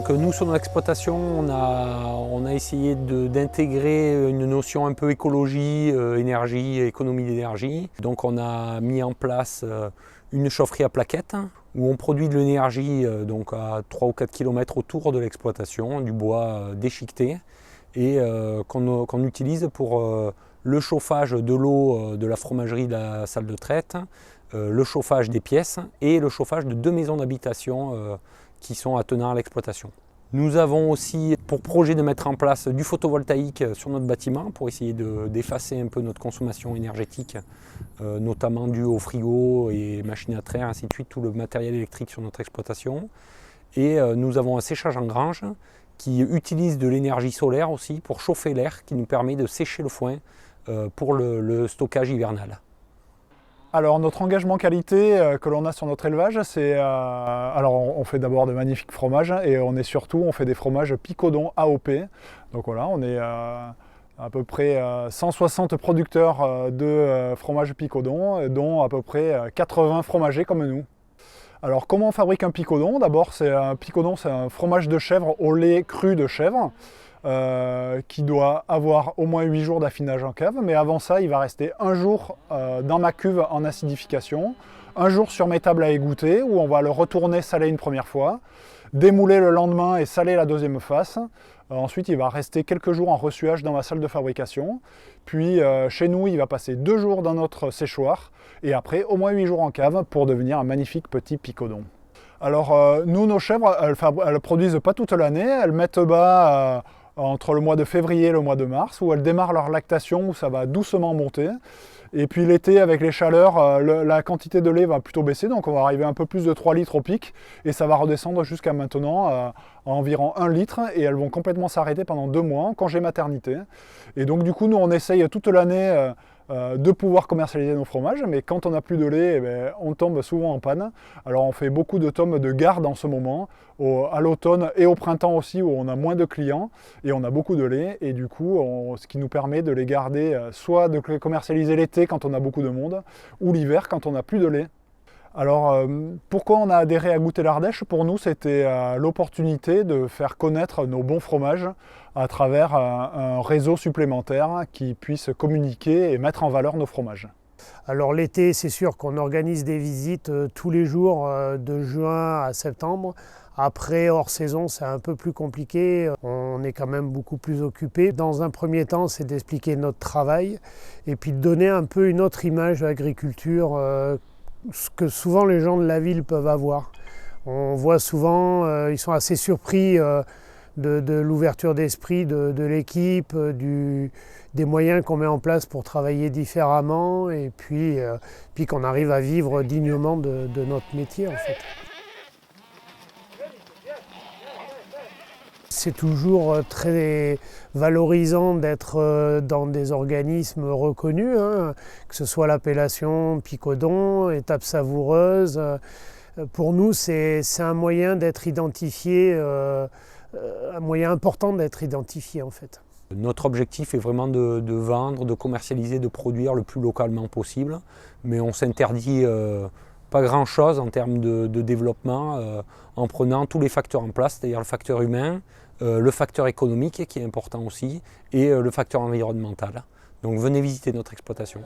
Donc nous sur notre exploitation, on a essayé d'intégrer une notion un peu écologie, énergie, économie d'énergie. Donc on a mis en place une chaufferie à plaquettes où on produit de l'énergie donc à 3 ou 4 km autour de l'exploitation, du bois déchiqueté et qu'on utilise pour le chauffage de l'eau de la fromagerie de la salle de traite, le chauffage des pièces et le chauffage de 2 maisons d'habitation qui sont attenants à l'exploitation. Nous avons aussi pour projet de mettre en place du photovoltaïque sur notre bâtiment pour essayer d'effacer un peu notre consommation énergétique, notamment due au frigo et machines à traire, ainsi de suite, tout le matériel électrique sur notre exploitation. Et nous avons un séchage en grange qui utilise de l'énergie solaire aussi pour chauffer l'air, qui nous permet de sécher le foin pour le stockage hivernal. Alors notre engagement qualité que l'on a sur notre élevage, c'est alors on fait d'abord de magnifiques fromages et on fait des fromages Picodon AOP. Donc voilà, on est à peu près 160 producteurs de fromages Picodon, dont à peu près 80 fromagers comme nous. Alors comment on fabrique un Picodon? D'abord un Picodon, c'est un fromage de chèvre au lait cru de chèvre. Qui doit avoir au moins 8 jours d'affinage en cave, mais avant ça il va rester un jour dans ma cuve en acidification, un jour sur mes tables à égoutter où on va le retourner saler une première fois, démouler le lendemain et saler la deuxième face. Ensuite il va rester quelques jours en ressuage dans ma salle de fabrication, puis chez nous il va passer 2 jours dans notre séchoir et après au moins 8 jours en cave pour devenir un magnifique petit Picodon. Alors nous, nos chèvres, elles produisent pas toute l'année, elles mettent bas entre le mois de février et le mois de mars, où elles démarrent leur lactation, où ça va doucement monter. Et puis l'été, avec les chaleurs, la quantité de lait va plutôt baisser, donc on va arriver un peu plus de 3 litres au pic, et ça va redescendre jusqu'à maintenant à environ 1 litre, et elles vont complètement s'arrêter pendant 2 mois en congé maternité. Et donc du coup, nous on essaye toute l'année de pouvoir commercialiser nos fromages, mais quand on n'a plus de lait, on tombe souvent en panne. Alors on fait beaucoup de tomes de garde en ce moment, à l'automne et au printemps aussi, où on a moins de clients et on a beaucoup de lait, et du coup ce qui nous permet de les garder, soit de commercialiser l'été quand on a beaucoup de monde, ou l'hiver quand on n'a plus de lait. Alors pourquoi on a adhéré à Goûter l'Ardèche? Pour nous, c'était l'opportunité de faire connaître nos bons fromages à travers un réseau supplémentaire qui puisse communiquer et mettre en valeur nos fromages. Alors l'été, c'est sûr qu'on organise des visites tous les jours de juin à septembre. Après, hors saison, c'est un peu plus compliqué. On est quand même beaucoup plus occupé. Dans un premier temps, c'est d'expliquer notre travail et puis de donner un peu une autre image de l'agriculture, ce que souvent les gens de la ville peuvent avoir. On voit souvent, ils sont assez surpris de l'ouverture d'esprit de l'équipe, des moyens qu'on met en place pour travailler différemment et puis qu'on arrive à vivre dignement de notre métier en fait. C'est toujours très valorisant d'être dans des organismes reconnus, hein, que ce soit l'appellation Picodon, Étape savoureuse. Pour nous, c'est un moyen d'être identifié, un moyen important d'être identifié en fait. Notre objectif est vraiment de vendre, de commercialiser, de produire le plus localement possible, mais on s'interdit pas grand-chose en termes de développement en prenant tous les facteurs en place, c'est-à-dire le facteur humain, le facteur économique qui est important aussi et le facteur environnemental. Donc venez visiter notre exploitation.